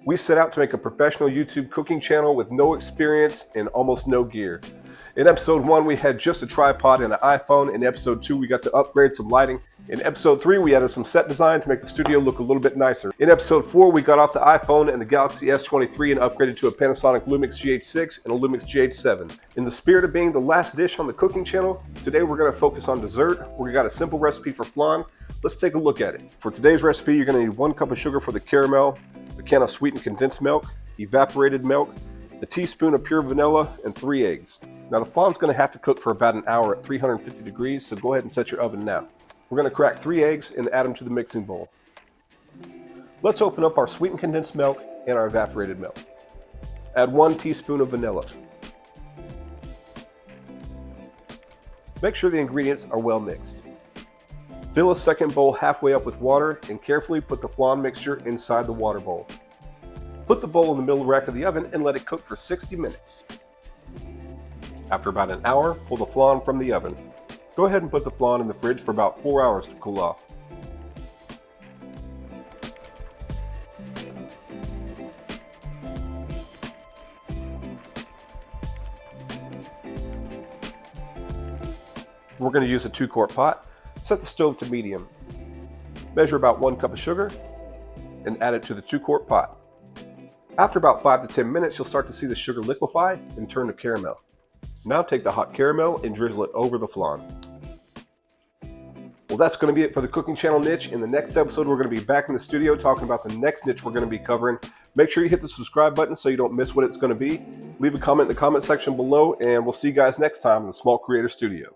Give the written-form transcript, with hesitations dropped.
We set out to make a professional YouTube cooking channel with no experience and almost no gear. In episode 1, we had just a tripod and an iPhone. In episode 2, we got to upgrade some lighting. In episode 3, we added some set design to make the studio look a little bit nicer. In episode 4, we got off the iPhone and the Galaxy S23 and upgraded to a Panasonic Lumix GH6 and a Lumix GH7. In the spirit of being the last dish on the cooking channel, today we're going to focus on dessert. We got a simple recipe for flan. Let's take a look at it. For today's recipe, you're going to need 1 cup of sugar for the caramel, a can of sweetened condensed milk, evaporated milk, a teaspoon of pure vanilla, and 3 eggs. Now the flan's going to have to cook for about an hour at 350 degrees, so go ahead and set your oven now. We're going to crack 3 eggs and add them to the mixing bowl. Let's open up our sweetened condensed milk and our evaporated milk. Add 1 teaspoon of vanilla. Make sure the ingredients are well mixed. Fill a second bowl halfway up with water and carefully put the flan mixture inside the water bowl. Put the bowl in the middle rack of the oven and let it cook for 60 minutes. After about an hour, pull the flan from the oven. Go ahead and put the flan in the fridge for about 4 hours to cool off. We're going to use a 2-quart pot. Set the stove to medium. Measure about 1 cup of sugar and add it to the 2-quart pot. After about 5 to 10 minutes, you'll start to see the sugar liquefy and turn to caramel. Now take the hot caramel and drizzle it over the flan. Well, that's going to be it for the cooking channel niche. In the next episode, we're going to be back in the studio talking about the next niche we're going to be covering. Make sure you hit the subscribe button so you don't miss what it's going to be. Leave a comment in the comment section below, and we'll see you guys next time in the Small Creator Studio.